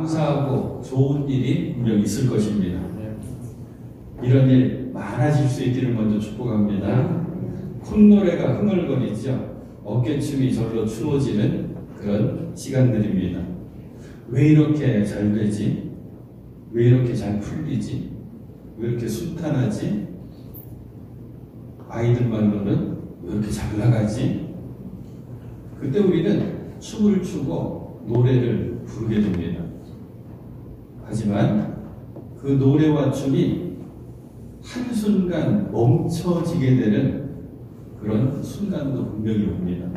감사하고 좋은 일이 분명 있을 것입니다. 이런 일 많아질 수 있기를 먼저 축복합니다. 콧노래가 흥얼거리죠. 어깨춤이 절로 추워지는 그런 시간들입니다. 왜 이렇게 잘 되지? 왜 이렇게 잘 풀리지? 왜 이렇게 순탄하지? 아이들 말로는 왜 이렇게 잘 나가지? 그때 우리는 춤을 추고 노래를 부르게 됩니다. 하지만 그 노래와 춤이 한순간 멈춰지게 되는 그런 순간도 분명히 옵니다.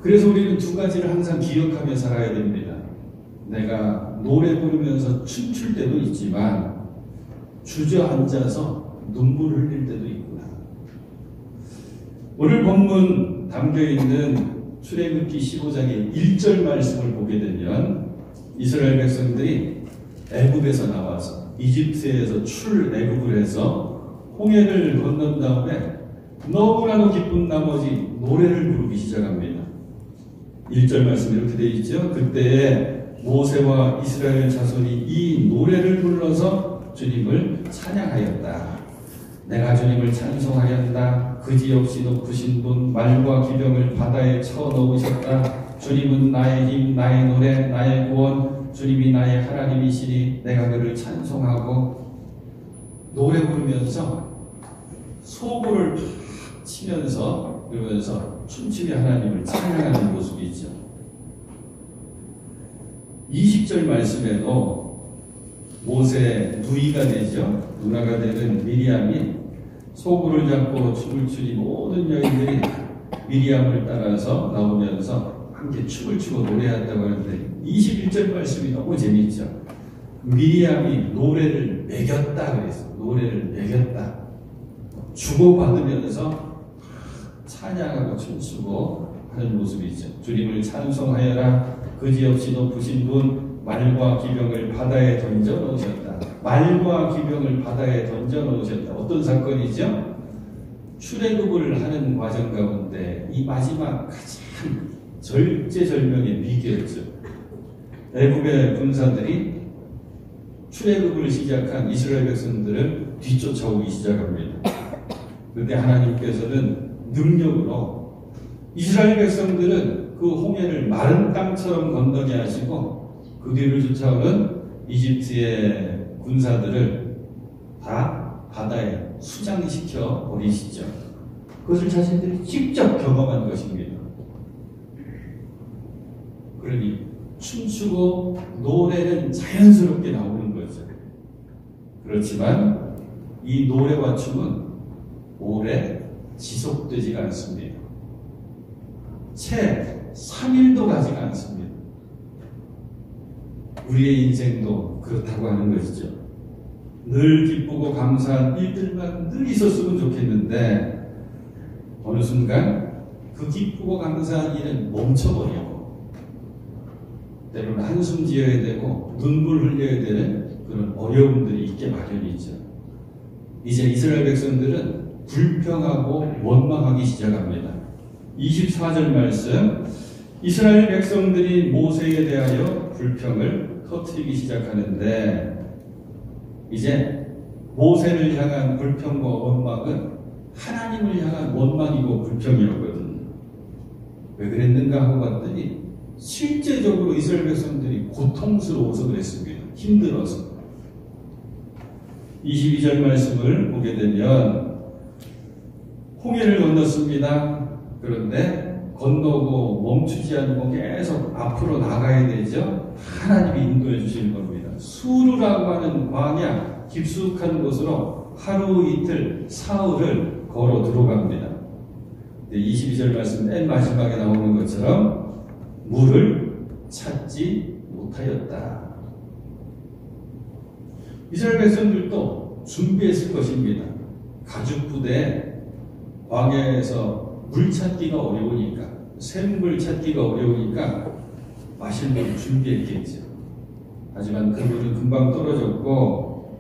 그래서 우리는 두 가지를 항상 기억하며 살아야 됩니다. 내가 노래 부르면서 춤출 때도 있지만 주저앉아서 눈물 흘릴 때도 있구나. 오늘 본문 담겨있는 출애굽기 15장의 1절 말씀을 보게 되면 이스라엘 백성들이 애굽에서 나와서 이집트에서 출애굽을 해서 홍해를 건넌 다음에 너무나도 기쁜 나머지 노래를 부르기 시작합니다. 1절 말씀 이렇게 되어 있죠. 그때에 모세와 이스라엘 자손이 이 노래를 불러서 주님을 찬양하였다. 내가 주님을 찬송하였다. 그지없이 높으신 분 말과 기병을 바다에 쳐넣으셨다. 주님은 나의 힘, 나의 노래, 나의 구원, 주님이 나의 하나님이시니 내가 그를 찬송하고 노래 부르면서 소고를 치면서 그러면서 춤추며 하나님을 찬양하는 모습이죠. 20절 말씀에도 모세 누이가 되죠. 누나가 되는 미리암이 소구를 잡고 춤을 추니 모든 여인들이 미리암을 따라서 나오면서 함께 춤을 추고 노래한다고 하는데 21절 말씀이 너무 재밌죠. 미리암이 노래를 매겼다 그랬어. 노래를 매겼다. 주고받으면서 찬양하고 춤추고 하는 모습이죠. 주님을 찬송하여라. 그지없이 높으신 분 말과 기병을 바다에 던져 넣으셨다. 말과 기병을 바다에 던져 넣으셨다. 어떤 사건이죠? 출애굽을 하는 과정 가운데 이 마지막 가장 절제절명의 비결이죠. 애굽의 군사들이 출애굽을 시작한 이스라엘 백성들을 뒤쫓아오기 시작합니다. 그때 하나님께서는 능력으로 이스라엘 백성들은 그 홍해를 마른 땅처럼 건너게 하시고 그 뒤를 쫓아오는 이집트의 군사들을 다 바다에 수장시켜 버리시죠. 그것을 자신들이 직접 경험한 것입니다. 그러니 춤추고 노래는 자연스럽게 나오는 거죠. 그렇지만 이 노래와 춤은 오래 지속되지가 않습니다. 채 3일도 가지가 않습니다. 우리의 인생도 그렇다고 하는 것이죠. 늘 기쁘고 감사한 일들만 늘 있었으면 좋겠는데 어느 순간 그 기쁘고 감사한 일은 멈춰버리고 때로는 한숨 지어야 되고 눈물 흘려야 되는 그런 어려움들이 있게 마련이죠. 이제 이스라엘 백성들은 불평하고 원망하기 시작합니다. 24절 말씀, 이스라엘 백성들이 모세에 대하여 불평을 터뜨리기 시작하는데 이제 모세를 향한 불평과 원망은 하나님을 향한 원망이고 불평이었거든요. 왜 그랬는가 하고 봤더니 실제적으로 이스라엘 백성들이 고통스러워서 그랬습니다. 힘들어서. 22절 말씀을 보게 되면 홍해를 건넜습니다. 그런데 건너고 멈추지 않고 계속 앞으로 나가야 되죠. 하나님이 인도해 주시는 겁니다. 수르라고 하는 광야 깊숙한 곳으로 하루 이틀 사흘을 걸어 들어갑니다. 22절 말씀 맨 마지막에 나오는 것처럼 물을 찾지 못하였다. 이스라엘 백성들도 준비했을 것입니다. 가죽부대에 광야에서 물 찾기가 어려우니까, 샘물 찾기가 어려우니까 마실 물을 준비했겠죠. 하지만 그 물은 금방 떨어졌고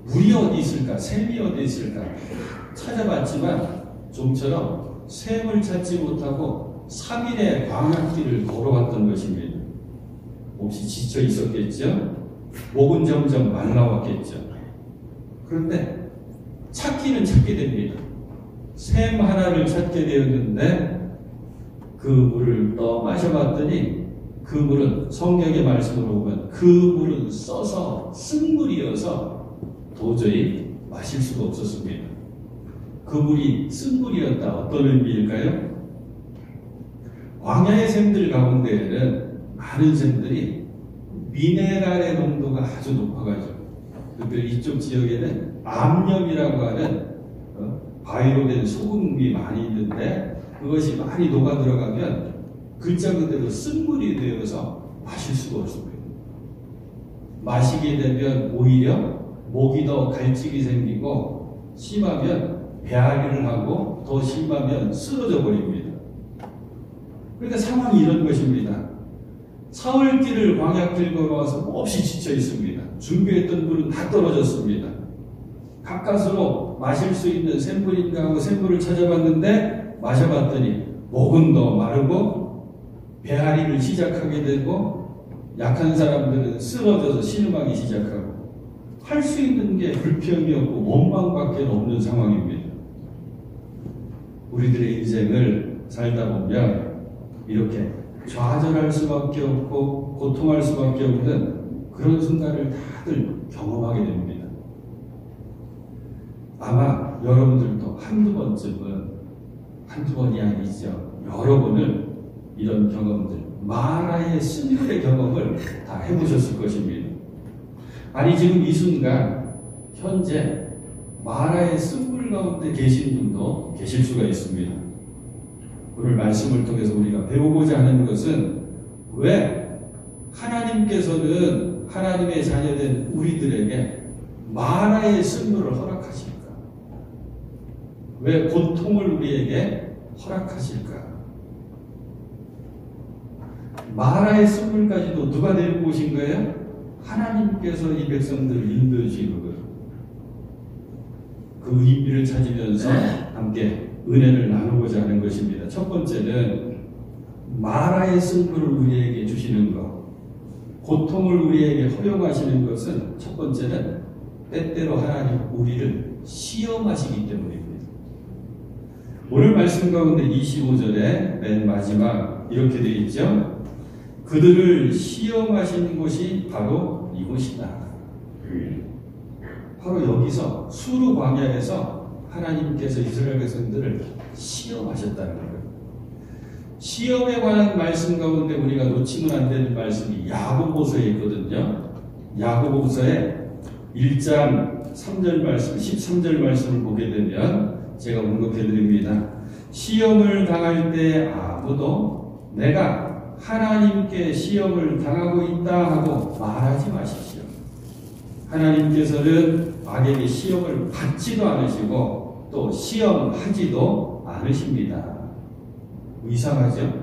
물이 어디 있을까, 샘이 어디 있을까 찾아봤지만 좀처럼 샘을 찾지 못하고 3일의 광야길을 걸어왔던 것입니다. 몹시 지쳐 있었겠죠. 목은 점점 말라왔겠죠. 그런데 찾기는 찾게 됩니다. 샘 하나를 찾게 되었는데 그 물을 떠 마셔봤더니 그 물은 성경의 말씀으로 보면 그 물은 써서 쓴물이어서 도저히 마실 수가 없었습니다. 그 물이 쓴물이었다. 어떤 의미일까요? 광야의 샘들 가운데에는 많은 샘들이 미네랄의 농도가 아주 높아가지고 특별히 이쪽 지역에는 암염이라고 하는 바위로 된 소금이 많이 있는데 그것이 많이 녹아 들어가면 글자 그대로 쓴물이 되어서 마실 수가 없습니다. 마시게 되면 오히려 목이 더 갈증이 생기고 심하면 배앓이를 하고 더 심하면 쓰러져 버립니다. 그러니까 상황이 이런 것입니다. 사흘길을 광야길 걸어와서 몹시 지쳐 있습니다. 준비했던 물은 다 떨어졌습니다. 가까스로 마실 수 있는 샘물인가 하고 샘물을 찾아봤는데 마셔봤더니 목은 더 마르고 배앓이를 시작하게 되고 약한 사람들은 쓰러져서 신음하기 시작하고 할 수 있는 게 불평이었고 원망밖에 없는 상황입니다. 우리들의 인생을 살다 보면 이렇게 좌절할 수밖에 없고 고통할 수밖에 없는 그런 순간을 다들 경험하게 됩니다. 아마 여러분들도 한두 번이 아니죠. 여러 번을 이런 경험들, 마라의 쓴물의 경험을 다 해보셨을 것입니다. 아니 지금 이 순간 현재 마라의 쓴물 가운데 계신 분도 계실 수가 있습니다. 오늘 말씀을 통해서 우리가 배우고자 하는 것은 왜 하나님께서는 하나님의 자녀된 우리들에게 마라의 쓴물을 허락하실까? 왜 고통을 우리에게 허락하실까? 마라의 쓴물까지도 누가 데리고 오신 거예요? 하나님께서 이 백성들을 인도해 주신 거예요. 그 의미를 찾으면서 함께 은혜를 나누고자 하는 것입니다. 첫 번째는 마라의 쓴물을 우리에게 주시는 것, 고통을 우리에게 허용하시는 것은 첫 번째는 때때로 하나님 우리를 시험하시기 때문입니다. 오늘 말씀 가운데 25절에 맨 마지막 이렇게 되어 있죠. 그들을 시험하신 곳이 바로 이곳이다. 바로 여기서 수르 광야에서 하나님께서 이스라엘 백성들을 시험하셨다는 거예요. 시험에 관한 말씀 가운데 우리가 놓치면 안 되는 말씀이 야고보서에 있거든요. 야고보서에 1장 3절 말씀, 13절 말씀을 보게 되면 제가 언급해 드립니다. 시험을 당할 때 아무도 내가 하나님께 시험을 당하고 있다 하고 말하지 마십시오. 하나님께서는 악에게 시험을 받지도 않으시고 또 시험하지도 않으십니다. 이상하죠?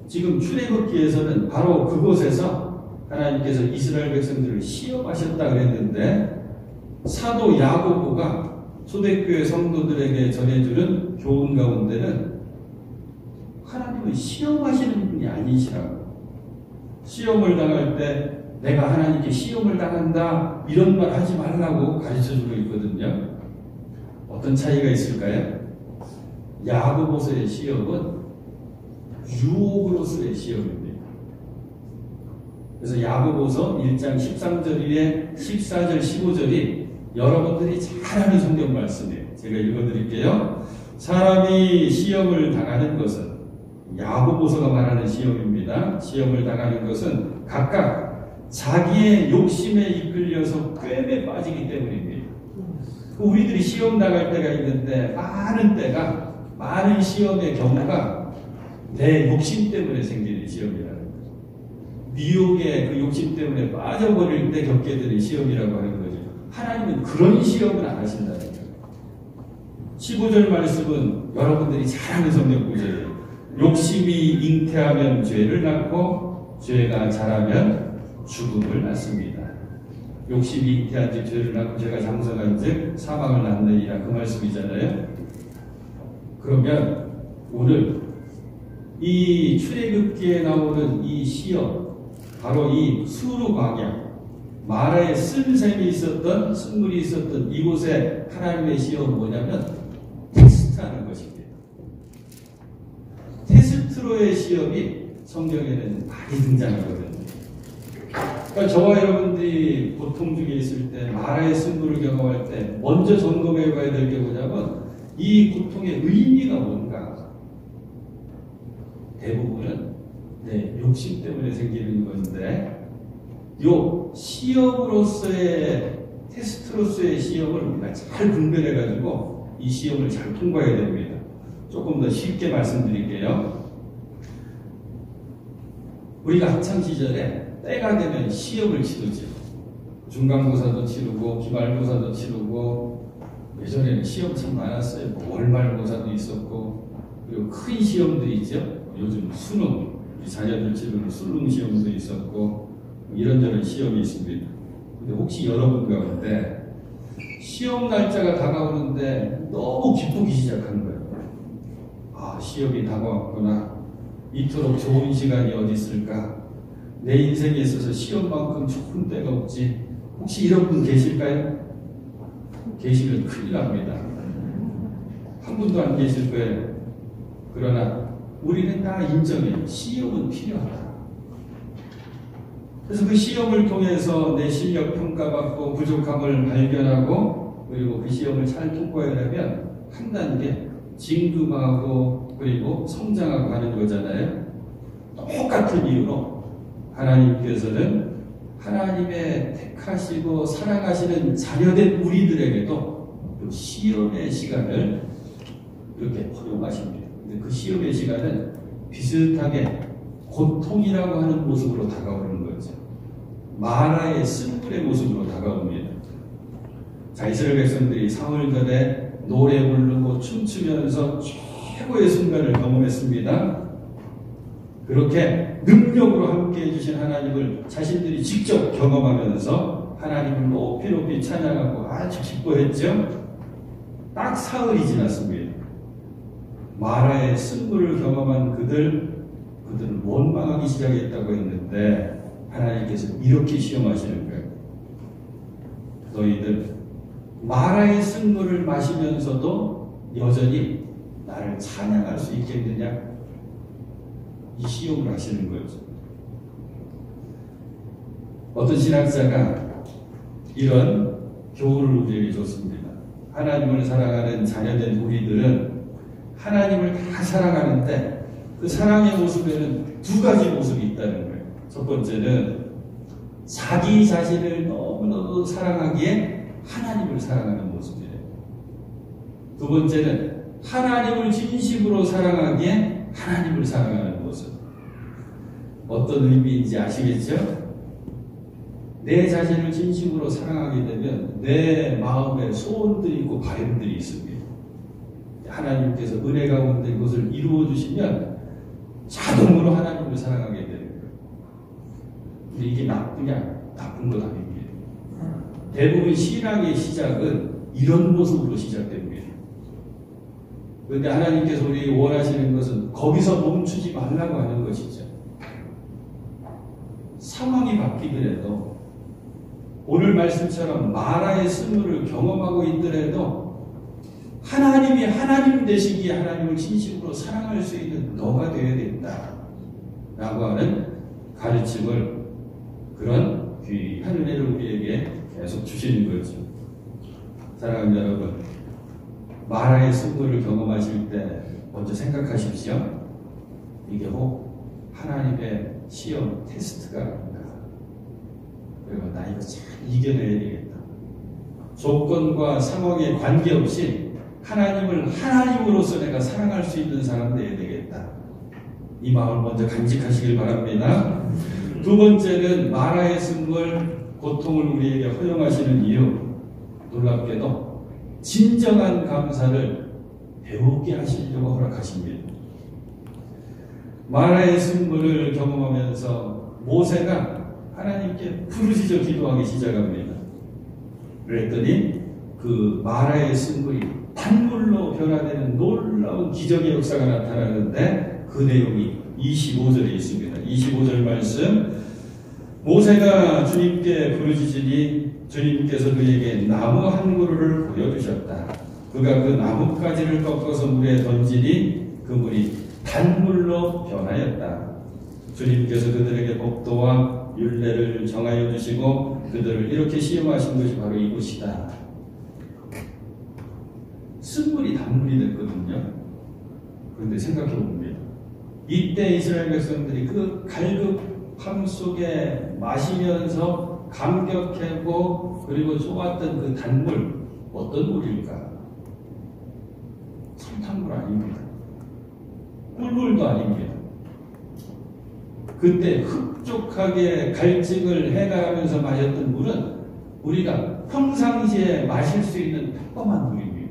지금 출애굽기에서는 바로 그곳에서 하나님께서 이스라엘 백성들을 시험하셨다 그랬는데 사도 야고보가 초대교회 성도들에게 전해주는 교훈 가운데는 하나님은 시험하시는 분이 아니시라고. 시험을 당할 때 내가 하나님께 시험을 당한다 이런 말 하지 말라고 가르쳐주고 있거든요. 어떤 차이가 있을까요? 야고보서의 시험은 유혹으로서의 시험입니다. 그래서 야고보서 1장 13절 14절 15절이 여러분들이 잘 아는 성경 말씀이에요. 제가 읽어드릴게요. 사람이 시험을 당하는 것은 야고보서가 말하는 시험입니다. 시험을 당하는 것은 각각 자기의 욕심에 이끌려서 꿰매 빠지기 때문입니다. 우리들이 시험 당할 때가 있는데 많은 시험의 경우가 내 욕심 때문에 생기는 시험이라는 거죠. 미혹의 그 욕심 때문에 빠져버릴 때 겪게 되는 시험이라고 하는 거죠. 하나님은 그런 시험을 안 하신다는 거예요. 15절 말씀은 여러분들이 잘 아는 성경 구절이에요. 욕심이 잉태하면 죄를 낳고 죄가 자라면 죽음을 낳습니다. 욕심이 잉태한즉 죄를 낳고 죄가 장성한즉 사망을 낳느니라 그 말씀이잖아요. 그러면 오늘 이 출애굽기에 나오는 이 시험 바로 이 수르 광야, 마라의 쓴샘이 있었던, 쓴물이 있었던 이곳에 하나님의 시험은 뭐냐면 테스트하는 것입니다. 테스트로의 시험이 성경에는 많이 등장하거든요. 그러니까 저와 여러분들이 고통 중에 있을 때, 마라의 쓴물을 경험할 때 먼저 점검해 봐야 될 게 뭐냐면 이 고통의 의미가 뭔가. 대부분은 욕심 때문에 생기는 건데, 요 시험으로서의, 테스트로서의 시험을 우리가 잘 분별해 가지고 이 시험을 잘 통과해야 됩니다. 조금 더 쉽게 말씀드릴게요. 우리가 학창 시절에 때가 되면 시험을 치르죠. 중간고사도 치르고 기말고사도 치르고, 예전에는 시험 참 많았어요. 뭐 월말고사도 있었고, 그리고 큰 시험도 있죠. 요즘 수능, 우리 자녀들 치르는 수능 시험도 있었고, 이런저런 시험이 있습니다. 근데 혹시 여러분 가운데 시험 날짜가 다가오는데 너무 기쁘기 시작하는 거예요. 아, 시험이 다가왔구나. 이토록 좋은 시간이 어디 있을까? 내 인생에 있어서 시험만큼 좋은 때가 없지. 혹시 이런 분 계실까요? 계시면 큰일 납니다. 한 분도 안 계실 거예요. 그러나 우리는 다 인정해요. 시험은 필요하다. 그래서 그 시험을 통해서 내 실력 평가받고 부족함을 발견하고, 그리고 그 시험을 잘 통과하려면 한 단계 진급하고 그리고 성장하고 하는 거잖아요. 똑같은 이유로 하나님께서는 하나님의 택하시고 사랑하시는 자녀된 우리들에게도 그 시험의 시간을 이렇게 허용하십니다. 근데 그 시험의 시간은 비슷하게 고통이라고 하는 모습으로 다가오는 거죠. 마라의 쓴물의 모습으로 다가옵니다. 자, 이스라엘 백성들이 사흘전에 노래 부르고 춤추면서 최고의 순간을 경험했습니다. 그렇게 능력으로 함께 해주신 하나님을 자신들이 직접 경험하면서 하나님을 높이 찬양하고 아주 기뻐했죠. 딱 사흘이 지났습니다. 마라의 쓴물을 경험한 그들은 원망하기 시작했다고 했는데, 하나님께서 이렇게 시험하시는 거예요. 너희들 마라의 쓴물을 마시면서도 여전히 나를 찬양할 수 있겠느냐? 이 시험을 하시는 거죠. 어떤 신학자가 이런 교훈을 우리에게 줬습니다. 하나님을 사랑하는 자녀된 우리들은 하나님을 다 사랑하는데 그 사랑의 모습에는 두 가지 모습이 있다는 거예요. 첫 번째는 자기 자신을 너무너무 사랑하기에 하나님을 사랑하는 모습이에요. 두 번째는 하나님을 진심으로 사랑하기에 하나님을 사랑하는 모습. 어떤 의미인지 아시겠죠? 내 자신을 진심으로 사랑하게 되면 내 마음에 소원들이 있고 바램들이 있습니다. 하나님께서 은혜 가운데 그것을 이루어 주시면 자동으로 하나님을 사랑하게 되는 거예요. 근데 이게 나쁘냐? 나쁜 것 아닙니다. 대부분 신앙의 시작은 이런 모습으로 시작됩니다. 그런데 하나님께서 우리 원하시는 것은 거기서 멈추지 말라고 하는 것이죠. 상황이 바뀌더라도, 오늘 말씀처럼 마라의 쓴물을 경험하고 있더라도 하나님이 하나님 되시기에 하나님을 진심으로 사랑할 수 있는 너가 되어야 된다 라고 하는 가르침을, 그런 귀한 은혜를 우리에게 계속 주시는 거죠. 사랑하는 여러분, 마라의 쓴물을 경험하실 때 먼저 생각하십시오. 이게 혹 하나님의 시험 테스트가 아닌가. 그리고 나 이거 잘 이겨내야 되겠다. 조건과 상황에 관계없이 하나님을 하나님으로서 내가 사랑할 수 있는 사람 되어야 되겠다. 이 마음을 먼저 간직하시길 바랍니다. 두 번째는 마라의 쓴물, 고통을 우리에게 허용하시는 이유, 놀랍게도 진정한 감사를 배우게 하시려고 허락하십니다. 마라의 쓴물을 경험하면서 모세가 하나님께 부르짖어 기도하기 시작합니다. 그랬더니 그 마라의 쓴물이 단물로 변화되는 놀라운 기적의 역사가 나타나는데, 그 내용이 25절에 있습니다. 25절 말씀 모세가 주님께 부르짖으니 주님께서 그에게 나무 한 그루를 보여주셨다. 그가 그 나뭇가지를 꺾어서 물에 던지니 그 물이 단물로 변하였다. 주님께서 그들에게 법도와 율례를 정하여 주시고 그들을 이렇게 시험하신 것이 바로 이것이다. 쓴물이 단물이 됐거든요. 그런데 생각해 봅니다. 이때 이스라엘 백성들이 그 갈급함 속에 마시면서 감격하고 그리고 좋았던 그 단물, 어떤 물일까? 설탕물 아닙니다. 꿀물도 아닙니다. 그때 흡족하게 갈증을 해가면서 마셨던 물은 우리가 평상시에 마실 수 있는 평범한 물입니다.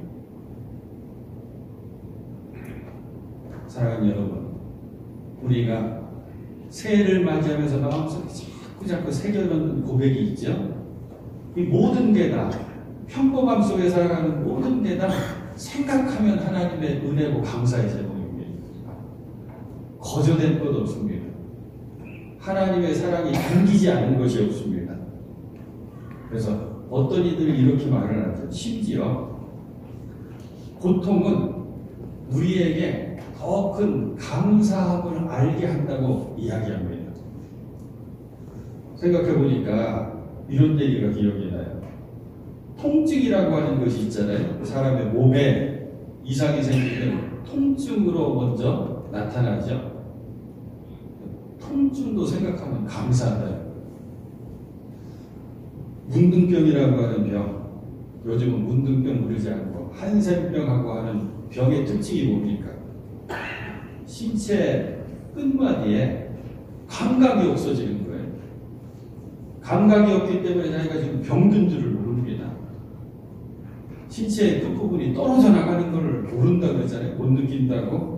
사랑하는 여러분, 우리가 새해를 맞이하면서 마음속에 자꾸 새겨놓는 고백이 있죠. 이 모든 게 다 평범함 속에 살아가는 모든 게 다 생각하면 하나님의 은혜고 감사의 제목입니다. 거저된 것 없습니다. 하나님의 사랑이 담기지 않은 것이 없습니다. 그래서 어떤 이들이 이렇게 말을 하죠. 심지어 고통은 우리에게 더 큰 감사함을 알게 한다고 이야기합니다. 생각해보니까 이런 얘기가 기억이 나요. 통증이라고 하는 것이 있잖아요. 사람의 몸에 이상이 생기면 통증으로 먼저 나타나죠. 통증도 생각하면 감사하다. 문둥병이라고 하는 병, 요즘은 문둥병 부르지 않고 한센병하고 하는 병의 특징이 뭡니까? 신체 끝마디에 감각이 없어지는 거예요. 감각이 없기 때문에 자기가 지금 병든 줄을 모릅니다. 신체의 끝부분이 떨어져 나가는 것을 모른다고 그랬잖아요. 못 느낀다고.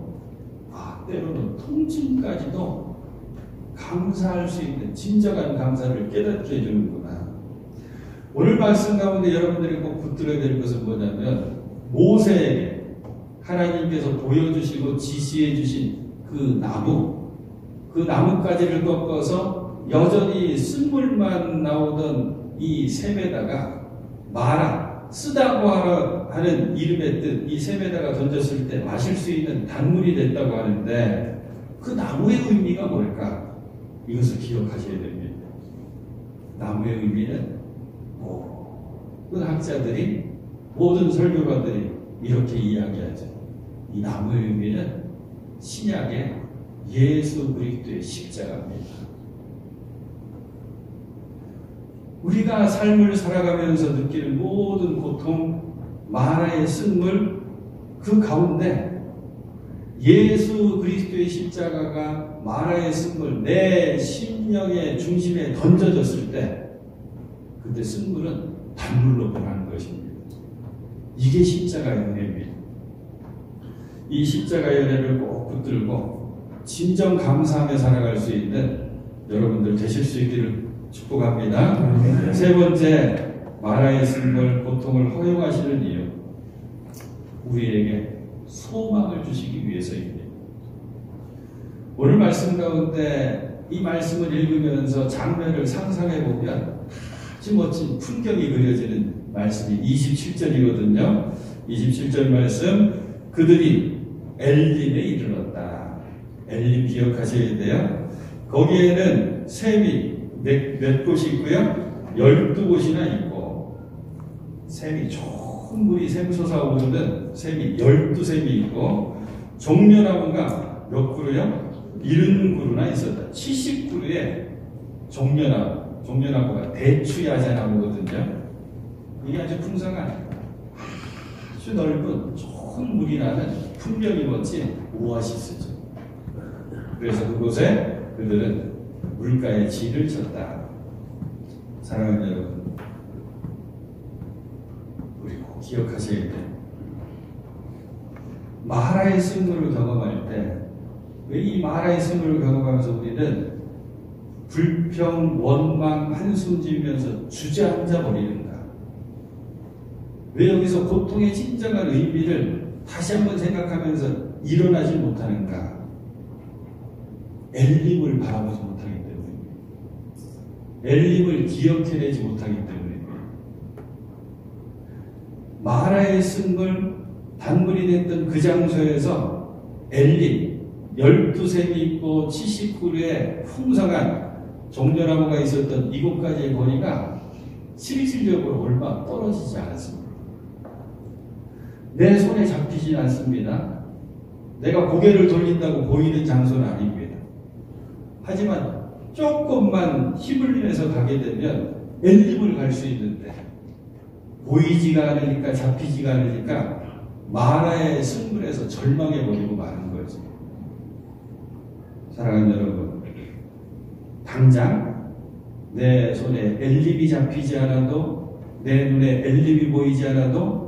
때로는 통증까지도 감사할 수 있는 진정한 감사를 깨닫게 해주는구나. 오늘 말씀 가운데 여러분들이 꼭 붙들어야 될 것은 뭐냐면, 모세에게 하나님께서 보여주시고 지시해 주신 그 나뭇가지를 꺾어서 여전히 쓴물만 나오던 이 샘에다가 마라, 쓰다고 하는 이름의 뜻, 이 샘에다가 던졌을 때 마실 수 있는 단물이 됐다고 하는데, 그 나무의 의미가 뭘까? 이것을 기억하셔야 됩니다. 나무의 의미는 모든 학자들이, 모든 설교가들이 이렇게 이야기하죠. 이 나무의 의미는 신약의 예수 그리스도의 십자가입니다. 우리가 삶을 살아가면서 느끼는 모든 고통, 마라의 쓴물, 그 가운데 예수 그리스도의 십자가가 마라의 쓴물, 내 심령의 중심에 던져졌을 때, 그때 쓴물은 단물로 변하는 것입니다. 이게 십자가의 은혜입니다. 이 십자가의 은혜를 꼭 붙들고 진정 감사하며 살아갈 수 있는 여러분들 되실 수 있기를 축복합니다. 세 번째, 마라의 쓴물, 고통을 허용하시는 이유, 우리에게 소망을 주시기 위해서입니다. 오늘 말씀 가운데 이 말씀을 읽으면서 장면을 상상해 보면 아주 멋진 풍경이 그려지는 말씀이 27절이거든요. 27절 말씀, 그들이 엘림에 이르렀다. 엘림 기억하셔야 돼요. 거기에는 샘이 몇 곳이 있고요. 12곳이나 있고, 샘이 좋은 물이 샘솟아 오르는 샘이 12샘이 있고, 종려나무가 몇 그루요? 70그루나 있었다. 70그루의 종려나무가 대추야자나무거든요. 이게 아주 풍성한, 아주 넓은 좋은 물이 나는 풍경이 멋진 오아시스죠. 그래서 그곳에 그들은 물가에 진을 쳤다. 사랑하는 여러분, 우리 꼭 기억하셔야 돼요. 마라의 쓴물을 경험할 때, 왜 이 마라의 쓴물을 경험하면서 우리는 불평, 원망, 한숨 지으면서 주저앉아 버리는가? 왜 여기서 고통의 진정한 의미를 다시 한번 생각하면서 일어나지 못하는가? 엘림을 바라보지 못하기 때문입니다. 엘림을 기억해내지 못하기 때문입니다. 마라의 쓴물 단물이 됐던 그 장소에서 엘림 12샘이 있고 70그루의 풍성한 종려나무가 있었던 이곳까지의 거리가 실질적으로 얼마 떨어지지 않았습니다. 내 손에 잡히진 않습니다. 내가 고개를 돌린다고 보이는 장소는 아닙니다. 하지만 조금만 힘을 내서 가게 되면 엘림을 갈 수 있는데 보이지가 않으니까 잡히지가 않으니까 마라의 승부에서 절망해버리고 마는 거죠. 사랑하는 여러분, 당장 내 손에 엘림이 잡히지 않아도 내 눈에 엘림이 보이지 않아도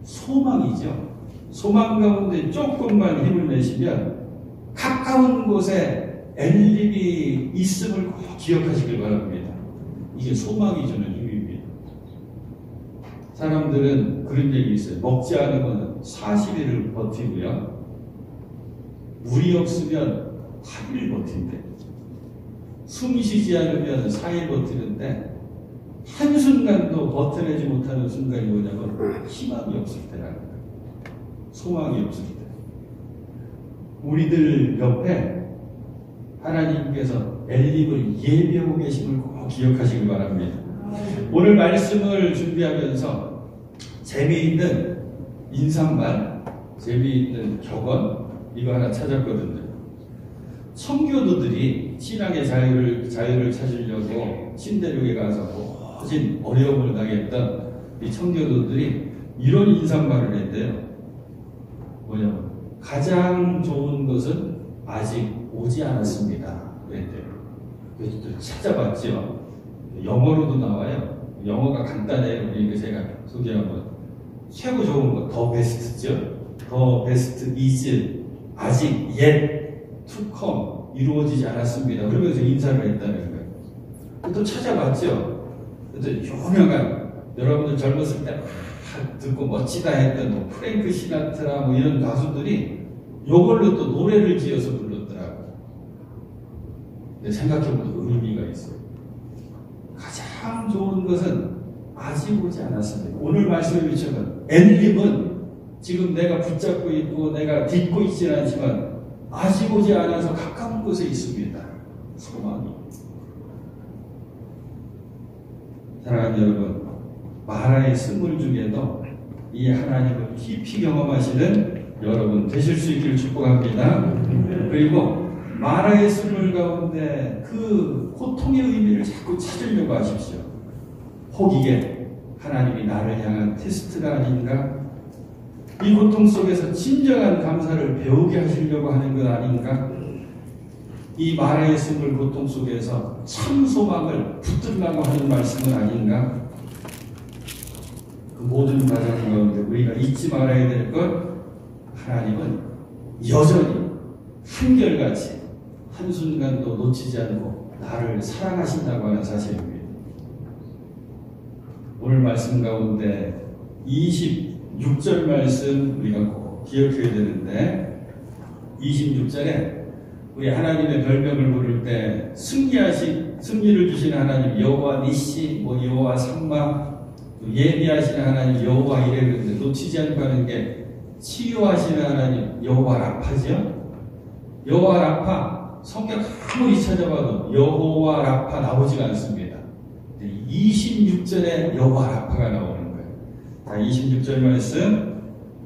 소망이죠. 소망 가운데 조금만 힘을 내시면 가까운 곳에 엘림이 있음을 꼭 기억하시길 바랍니다. 이게 소망이 주는 힘입니다. 사람들은 그런 얘기 있어요. 먹지 않으면 40일을 버티고요. 물이 없으면 8일 버틴대. 숨 쉬지 않으면 4일 버티는데 한순간도 버텨내지 못하는 순간이 뭐냐면 희망이 없을 때라는 거예요. 소망이 없을 때. 우리들 옆에 하나님께서 엘림을 예비하고 계심을 꼭 기억하시길 바랍니다. 오늘 말씀을 준비하면서 재미있는 인상말, 재미있는 격언 이거 하나 찾았거든요. 청교도들이 신앙의 자유를 찾으려고 신대륙에 가서 모진 어려움을 당했던 이 청교도들이 이런 인상말을 했대요. 뭐냐면 가장 좋은 것은 아직 오지 않았습니다. 그랬대요. 그래서 찾아봤죠. 영어로도 나와요. 영어가 간단해요. 그러니까 제가 소개한 건 최고 좋은 것, 더 베스트죠. 더 베스트 is 아직 yet to come 이루어지지 않았습니다. 그러면서 인사를 했다는 거예요. 또 찾아봤죠. 유명한 여러분들 젊었을 때 듣고 멋지다 했던 뭐 프랭크 시나트라 뭐 이런 가수들이 요걸로 또 노래를 지어서 불렀더라고요. 근데 생각해보면 의미가 있어요. 가장 좋은 것은 아직 오지 않았습니다. 오늘 말씀을 비추면 엘림은 지금 내가 붙잡고 있고 내가 딛고 있지는 않지만 아직 오지 않아서 가까운 곳에 있습니다. 소망이. 사랑하는 여러분, 마라의 쓴물 중에도 이 하나님을 깊이 경험하시는 여러분 되실 수 있기를 축복합니다. 그리고 마라의 쓴물 가운데 그 고통의 의미를 자꾸 찾으려고 하십시오. 혹 이게 하나님이 나를 향한 테스트가 아닌가? 이 고통 속에서 진정한 감사를 배우게 하시려고 하는 것 아닌가? 이 마라의 쓴물 고통 속에서 참 소망을 붙들라고 하는 말씀은 아닌가? 그 모든 과정 가운데 우리가 잊지 말아야 될 것, 하나님은 여전히 한결같이 한순간도 놓치지 않고 나를 사랑하신다고 하는 사실입니다. 오늘 말씀 가운데 26절 말씀 우리가 꼭 기억해야 되는데 26절에 우리 하나님의 별명을 부를 때 승리를 주시는 하나님 여호와 니시, 뭐 여호와 삼마, 예비하시는 하나님 여호와 이래 그런데 놓치지 않고 하는 게 치유하시는 하나님 여호와 라파죠. 여호와 라파 성경 아무리 찾아봐도 여호와 라파 나오지가 않습니다. 26절에 여호와 라파가 나오는 거예요. 자, 26절 말씀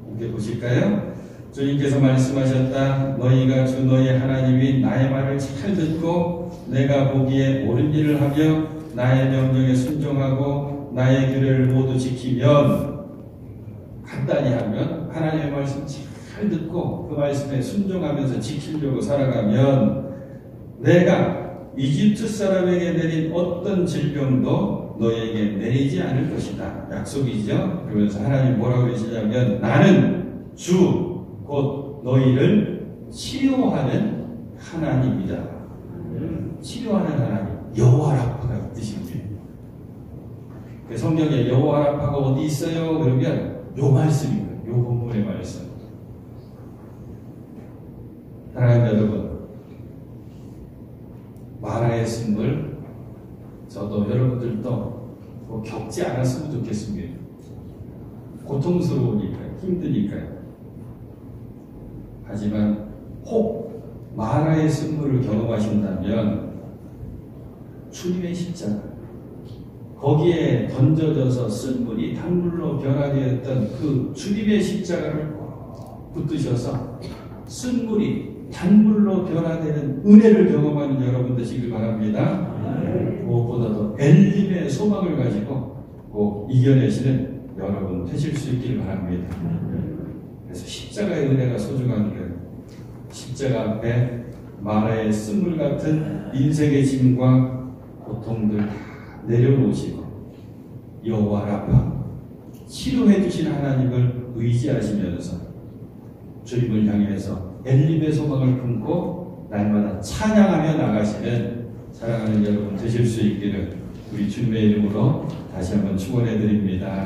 함께 보실까요? 주님께서 말씀하셨다. 너희가 주 너희 하나님이 나의 말을 잘 듣고 내가 보기에 옳은 일을 하며 나의 명령에 순종하고 나의 규례를 모두 지키면, 간단히 하면 하나님의 말씀 잘 듣고 그 말씀에 순종하면서 지키려고 살아가면 내가 이집트 사람에게 내린 어떤 질병도 너에게 내리지 않을 것이다. 약속이죠. 그러면서 하나님 뭐라고 그러시냐면 나는 주 곧 너희를 치료하는 하나님이다. 치료하는 하나님, 여호와 라파가 이 뜻입니다. 성경에 여호와 라파가 어디 있어요? 그러면 요 말씀입니다. 요 본문의 말씀. 사랑하는 여러분, 마라의 쓴물, 저도 여러분들도 뭐 겪지 않았으면 좋겠습니다. 고통스러우니까요. 힘드니까요. 하지만 혹 마라의 쓴물을 경험하신다면 주님의 십자가, 거기에 던져져서 쓴물이 단물로 변화되었던 그 주님의 십자가를 붙드셔서 쓴물이 단물로 변화되는 은혜를 경험하는 여러분 되시길 바랍니다. 무엇보다도 엘림의 소망을 가지고 꼭 이겨내시는 여러분 되실 수 있길 바랍니다. 그래서 십자가의 은혜가 소중한 거예요. 십자가 앞에 마라의 쓴물 같은 인생의 짐과 고통들 다 내려놓으시고 여호와 라파, 치료해 주신 하나님을 의지하시면서 주님을 향해서 엘림의 소망을 품고 날마다 찬양하며 나가시는 사랑하는 여러분 되실 수 있기를 우리 주님의 이름으로 다시 한번 축원해 드립니다.